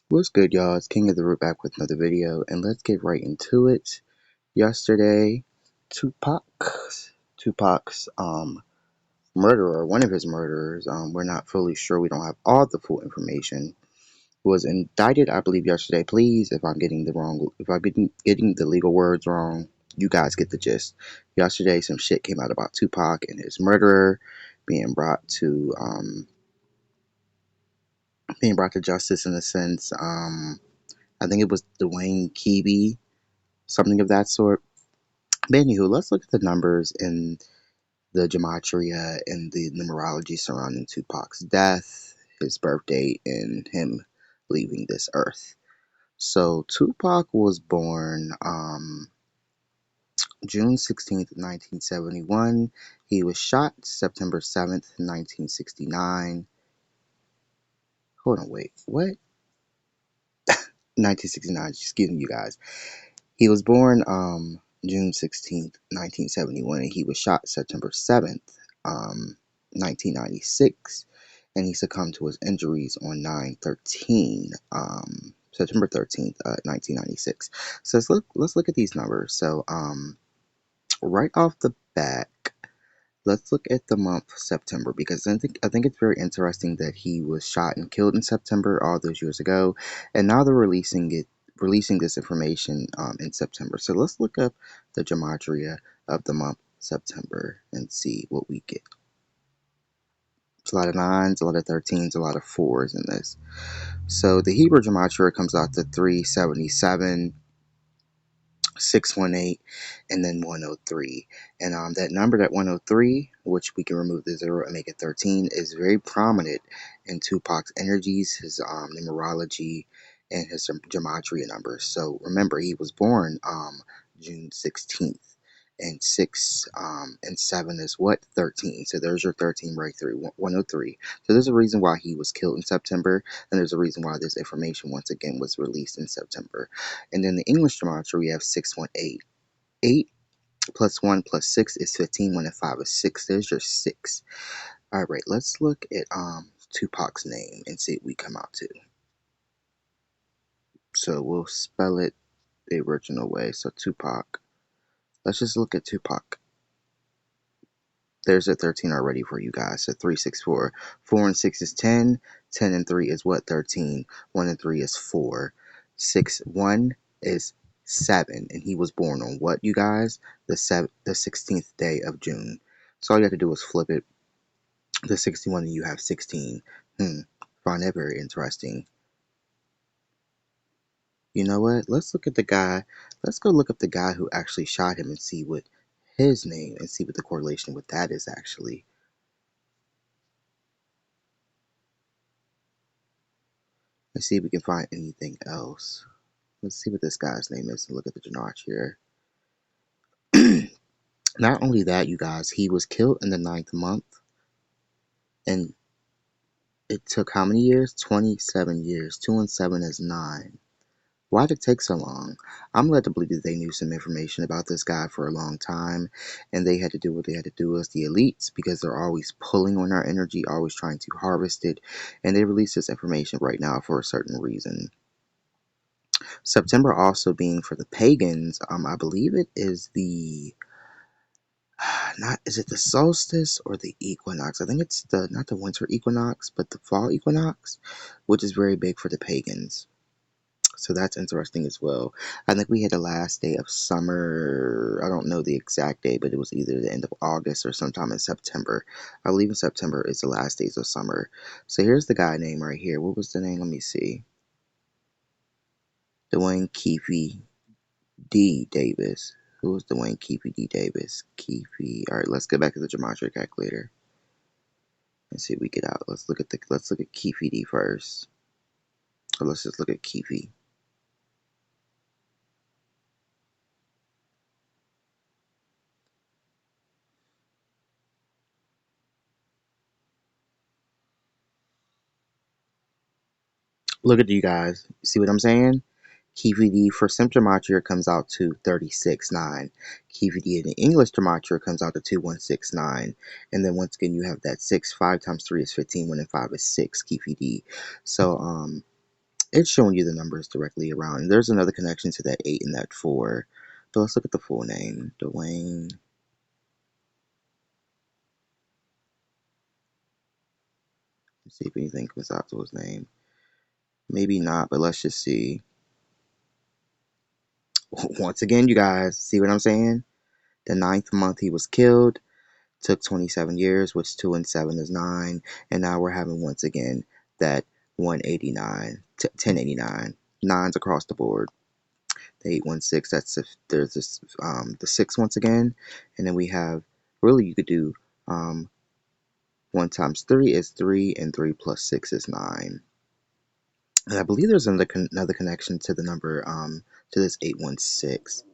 What's good, y'all? It's King of the Root back with another video, and let's get right into it. Yesterday, Tupac's murderer, one of his murderers, we're not fully sure. We don't have all the full information. Was indicted, I believe, yesterday. Please, if I'm getting the legal words wrong, you guys get the gist. Yesterday, some shit came out about Tupac and his murderer being brought to justice in a sense. I think it was Dwayne Keeby, something of that sort. But anywho, let's look at the numbers in the gematria and the numerology surrounding Tupac's death, his birth date, and him leaving this earth. So Tupac was born June 16th, 1971. He was shot September 7th, 1969. Hold on, wait, what? 1969, excuse me, you guys. He was born June 16th, 1971, and he was shot September 7th, 1996, and he succumbed to his injuries on September 13th, 1996. So let's look at these numbers. So right off the bat, let's look at the month September, because I think it's very interesting that he was shot and killed in September all those years ago, and now they're releasing this information in September. So let's look up the gematria of the month September and see what we get. It's a lot of nines, a lot of 13s, a lot of fours in this. So the Hebrew gematria comes out to 377. 618, and then 103. And that number, that 103, which we can remove the 0 and make it 13, is very prominent in Tupac's energies, his numerology, and his gematria numbers. So remember, he was born June 16th. And 6 and 7 is what? 13. So there's your 13 right there, 103. So there's a reason why he was killed in September, and there's a reason why this information once again was released in September. And then the English gematria, we have 618. 8 plus 1 plus 6 is 15. 1 and 5 is 6. There's your 6. All right, let's look at Tupac's name and see what we come out to. So we'll spell it the original way. So Tupac. Let's just look at Tupac. There's a 13 already for you guys. So 364. 4 and 6 is 10. 10 and 3 is what? 13. 1 and 3 is 4. 6, 1 is 7. And he was born on what, you guys? The 16th day of June. So all you have to do is flip it. The 61 and you have 16. Find that very interesting. You know what? Let's look at the guy. Let's go look up the guy who actually shot him and see what his name and see what the correlation with that is actually. Let's see if we can find anything else. Let's see what this guy's name is and look at the Janarch here. Not only that, you guys, he was killed in the 9th month. And it took how many years? 27 years. 2 and 7 is 9. Why did it take so long? I'm led to believe that they knew some information about this guy for a long time, and they had to do what they had to do as the elites, because they're always pulling on our energy, always trying to harvest it, and they release this information right now for a certain reason. September also being for the pagans, I believe it is the not is it the solstice or the equinox? I think it's the not the winter equinox, but the fall equinox, which is very big for the pagans. So that's interesting as well. I think we had the last day of summer. I don't know the exact day, but it was either the end of August or sometime in September. I believe in September is the last days of summer. So here's the guy name right here. What was the name? Let me see. Dwayne Keefe D. Davis. Who was Dwayne Keefe D. Davis? Keefe. All right, let's go back to the gematria calculator and see what we get out. Let's look at Keefe D first. Or let's just look at Keefe. Look at you guys. See what I'm saying? Keefe D for Sim gematria comes out to 36.9. Keefe D in the English gematria comes out to 2169. And then once again, you have that 6. 5 times 3 is 15. 1 and 5 is 6. Keefe D. So, It's showing you the numbers directly around. And there's another connection to that 8 and that 4. But let's look at the full name. Dwayne. Let's see if anything comes out to his name. Maybe not, but let's just see. Once again, you guys, see what I'm saying? The ninth month he was killed. Took 27 years, which 2 and 7 is 9. And now we're having once again that 189, 1089. Nines across the board. The 816, that's if there's this, the 6 once again. And then we have, really, you could do 1 times 3 is 3, and 3 plus 6 is 9. And I believe there's another connection to the number, to this 816.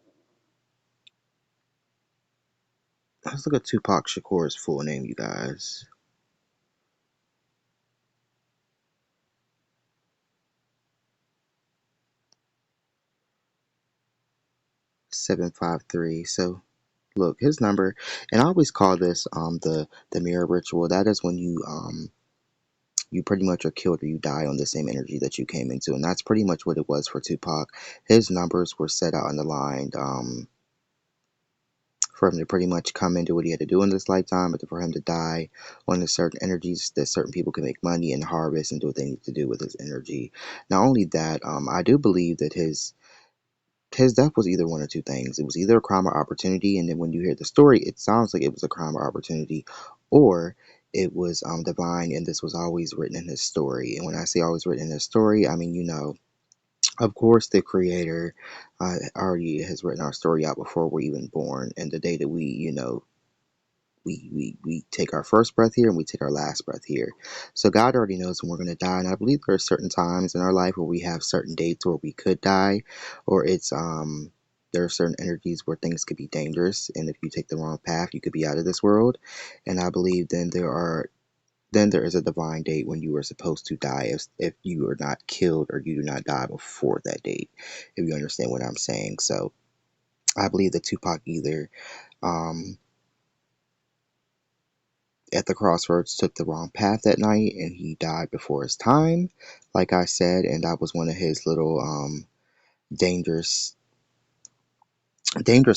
Let's look at Tupac Shakur's full name, you guys. 753. So look, his number, and I always call this the mirror ritual. That is when you pretty much are killed or you die on the same energy that you came into, and that's pretty much what it was for Tupac. His numbers were set out and aligned for him to pretty much come into what he had to do in this lifetime, but for him to die on the certain energies that certain people can make money and harvest and do what they need to do with his energy. Not only that, I do believe that his death was either one or two things. It was either a crime or opportunity, and then when you hear the story, it sounds like it was a crime or opportunity, or it was divine, and this was always written in his story. And when I say always written in his story, I mean, of course, the creator already has written our story out before we're even born, and the day that we take our first breath here and we take our last breath here. So God already knows when we're going to die. And I believe there are certain times in our life where we have certain dates where we could die, or there are certain energies where things could be dangerous, and if you take the wrong path, you could be out of this world. And I believe then there is a divine date when you are supposed to die if you are not killed or you do not die before that date, if you understand what I'm saying. So I believe that Tupac either um, at the crossroads took the wrong path that night and he died before his time, like I said, and that was one of his little dangerous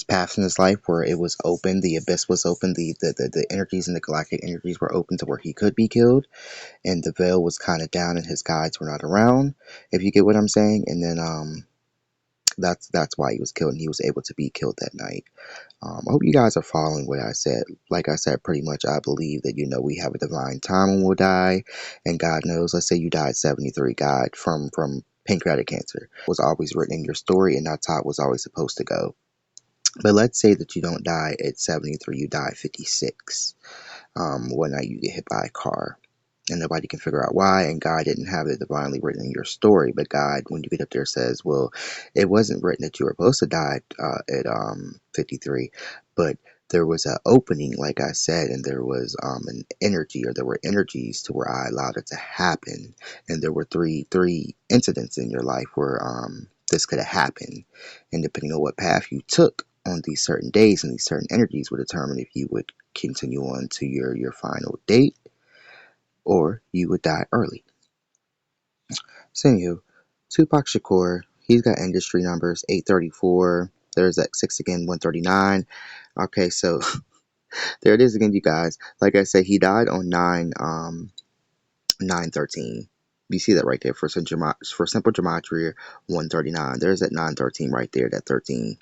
paths in his life where it was open, the abyss was open, the energies and the galactic energies were open to where he could be killed, and the veil was kind of down and his guides were not around, if you get what I'm saying. And then that's why he was killed, and he was able to be killed that night. I hope you guys are following what I said. Like I said, pretty much I believe that, we have a divine time when we'll die, and God knows. Let's say you died 73, God, from pancreatic cancer. It was always written in your story, and that's how it was always supposed to go. But let's say that you don't die at 73, you die at 56. One night you get hit by a car, and nobody can figure out why, and God didn't have it divinely written in your story. But God, when you get up there, says, well, it wasn't written that you were supposed to die at 53, but there was an opening, like I said, and there was an energy, or there were energies to where I allowed it to happen, and there were three incidents in your life where this could have happened, and depending on what path you took on these certain days and these certain energies would determine if you would continue on to your final date, or you would die early. So anywho, Tupac Shakur, he's got industry numbers 834. There's that 6 again, 139. Okay, so there it is again, you guys. Like I said, he died on 913. You see that right there for simple gematria 139. There's that 913 right there, that 13.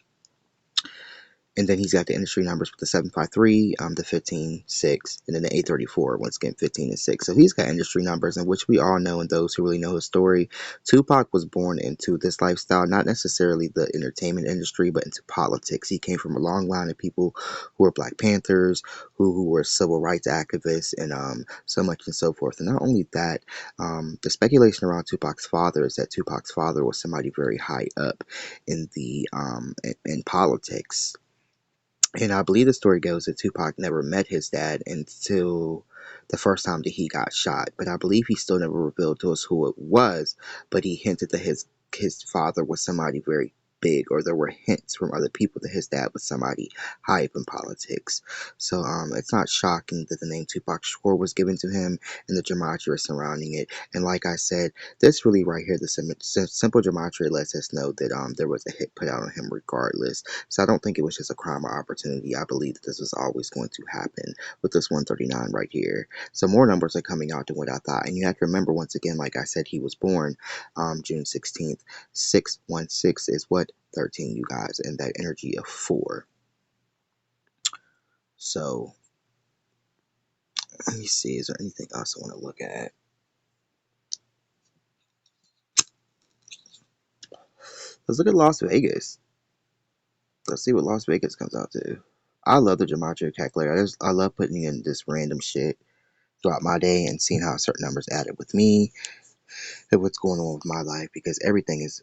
And then he's got the industry numbers with the 753, the 15, 6, and then the 834, once again, 15 and 6. So he's got industry numbers, in which we all know, and those who really know his story, Tupac was born into this lifestyle, not necessarily the entertainment industry, but into politics. He came from a long line of people who were Black Panthers, who were civil rights activists, and so much and so forth. And not only that, the speculation around Tupac's father is that Tupac's father was somebody very high up in the in politics. And I believe the story goes that Tupac never met his dad until the first time that he got shot. But I believe he still never revealed to us who it was. But he hinted that his father was somebody very big, or there were hints from other people that his dad was somebody high up in politics. So it's not shocking that the name Tupac Shakur was given to him and the gematria surrounding it. And like I said, this really right here, the simple gematria lets us know that there was a hit put out on him regardless. So I don't think it was just a crime or opportunity. I believe that this was always going to happen with this 139 right here. So more numbers are coming out than what I thought. And you have to remember, once again, like I said, he was born June 16th. 616 is what? 13, you guys, and that energy of 4. So let me see, is there anything else I want to look at? Let's look at Las Vegas. Let's see what Las Vegas comes out to. I love the gematria calculator. I love putting in this random shit throughout my day and seeing how certain numbers added with me and what's going on with my life, because everything is.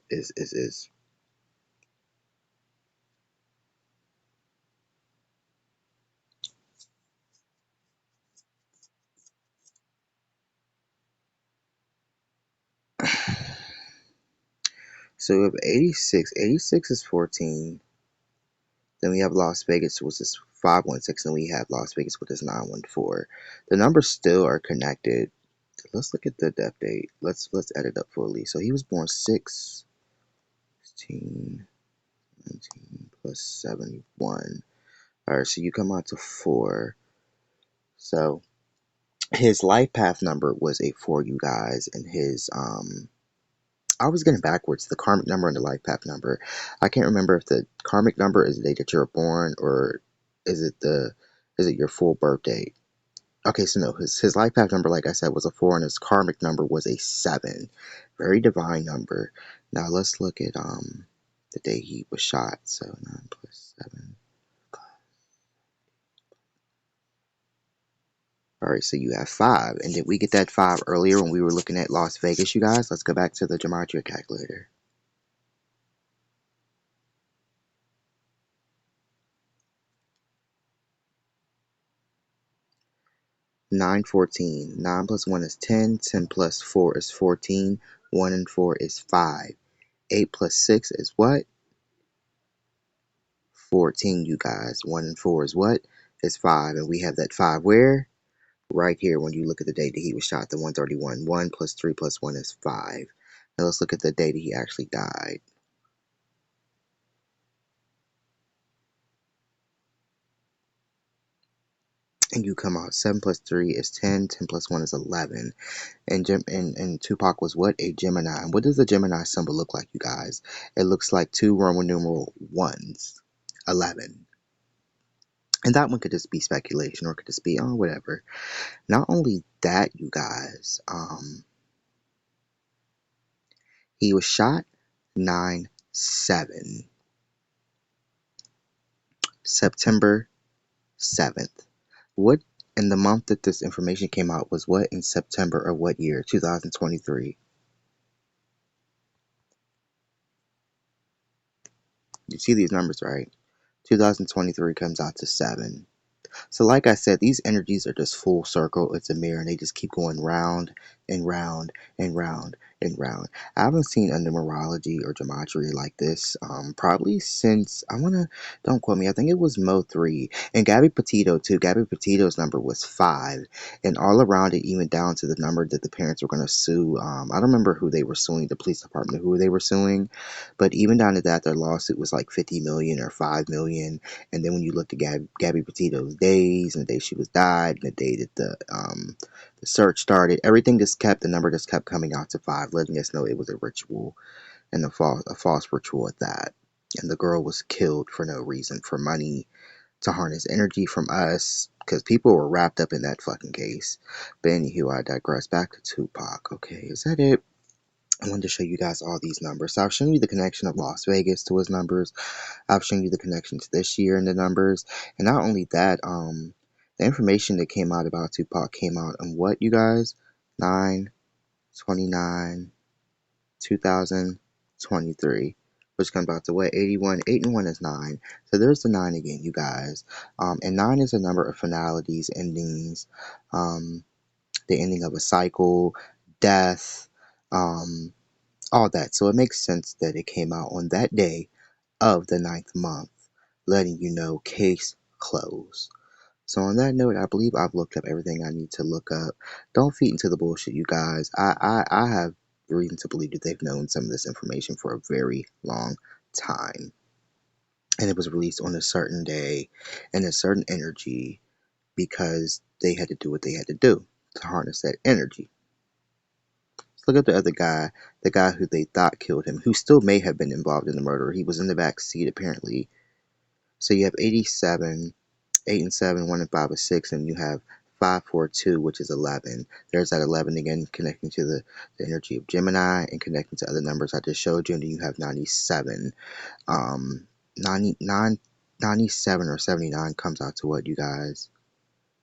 So we have 86. 86 is 14. Then we have Las Vegas, which is 516, and we have Las Vegas, which is 914. The numbers still are connected. Let's look at the death date. Let's add it up fully. So he was born 6, 16, 19 plus 71. Alright, so you come out to 4. So his life path number was a 4, you guys, and his I was getting backwards, the karmic number and the life path number. I can't remember if the karmic number is the day that you're born, or is it your full birth date. Okay, so no, his life path number, like I said, was a 4, and his karmic number was a 7. Very divine number. Now let's look at the day he was shot. So 9 plus 7. Alright, so you have 5. And did we get that 5 earlier when we were looking at Las Vegas, you guys? Let's go back to the gematria calculator. 9, 14. 9 plus 1 is 10. 10 plus 4 is 14. 1 and 4 is 5. 8 plus 6 is what? 14, you guys. 1 and 4 is what? Is 5. And we have that 5 where? Right here when you look at the date that he was shot, the 131. 1 plus 3 plus 1 is 5. Now let's look at the day that he actually died. And you come out 7 plus 3 is 10. 10 plus 1 is 11. And Tupac was what? A Gemini. And what does the Gemini symbol look like, you guys? It looks like 2 Roman numeral 1s. 11. And that one could just be speculation, or it could just be, oh, whatever. Not only that, you guys, he was shot 9/7, September 7th. What in the month that this information came out was what in September of what year? 2023. You see these numbers, right? 2023 comes out to 7. So like I said, these energies are just full circle. It's a mirror, and they just keep going round and round and round and round. I haven't seen a numerology or gematria like this probably since, don't quote me, I think it was Mo 3. And Gabby Petito too. Gabby Petito's number was 5. And all around it, even down to the number that the parents were going to sue. I don't remember who they were suing, the police department, who they were suing. But even down to that, their lawsuit was like 50 million or 5 million. And then when you look at Gabby Petito's days, and the day she was died, and the day that the search started, everything just kept, the number just kept coming out to 5, letting us know it was a ritual, and a false ritual at that. And the girl was killed for no reason, for money, to harness energy from us, because people were wrapped up in that fucking case. But anywho, I digress. Back to Tupac. Okay, is that it? I wanted to show you guys all these numbers. So I've shown you the connection of Las Vegas to his numbers. I've shown you the connection to this year and the numbers. And not only that, the information that came out about Tupac came out on what, you guys? 9/29, 2023. Which comes out to what? 81. 8 and 1 is 9. So there's the 9 again, you guys. And 9 is a number of finalities, endings, the ending of a cycle, death, all that. So it makes sense that it came out on that day of the ninth month, letting you know case closed. So on that note, I believe I've looked up everything I need to look up. Don't feed into the bullshit, you guys. I have reason to believe that they've known some of this information for a very long time. And it was released on a certain day and a certain energy because they had to do what they had to do to harness that energy. Let's look at the other guy, the guy who they thought killed him, who still may have been involved in the murder. He was in the back seat apparently. So you have 87, 8 and 7, 1 and 5 is 6, and you have 5, 4, 2, which is 11. There's that 11 again, connecting to the energy of Gemini and connecting to other numbers I just showed you. And then you have 97. 99, 97 or 79 comes out to what, you guys?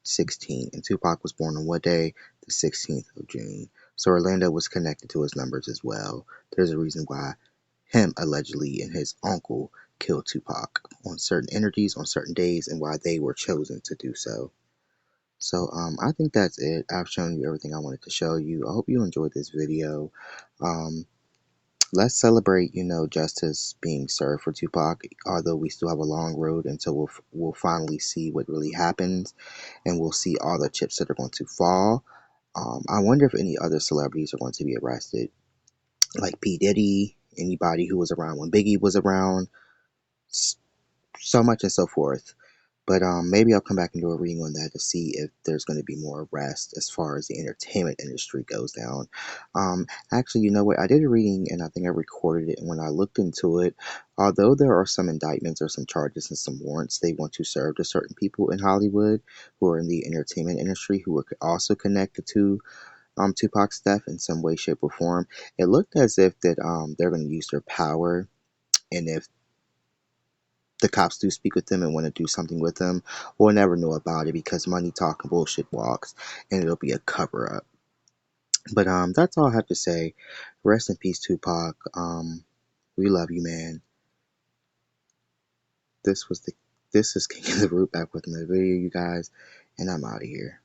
16. And Tupac was born on what day? The 16th of June. So Orlando was connected to his numbers as well. There's a reason why him allegedly and his uncle killed Tupac on certain energies on certain days and why they were chosen to do so. So I think that's it. I've shown you everything I wanted to show you. I hope you enjoyed this video. Um, let's celebrate, justice being served for Tupac, although we still have a long road until we'll finally see what really happens and we'll see all the chips that are going to fall. I wonder if any other celebrities are going to be arrested, like P. Diddy, anybody who was around when Biggie was around, so much and so forth. But maybe I'll come back and do a reading on that to see if there's going to be more arrests as far as the entertainment industry goes down. Actually, you know what? I did a reading and I think I recorded it. And when I looked into it, although there are some indictments or some charges and some warrants they want to serve to certain people in Hollywood who are in the entertainment industry who are also connected to Tupac's death in some way, shape, or form, it looked as if that they're going to use their power, and if the cops do speak with them and want to do something with them, we'll never know about it because money talk and bullshit walks, and it'll be a cover up. But that's all I have to say. Rest in peace, Tupac. We love you, man. This was the this is King of the Root back with another video, you guys, and I'm out of here.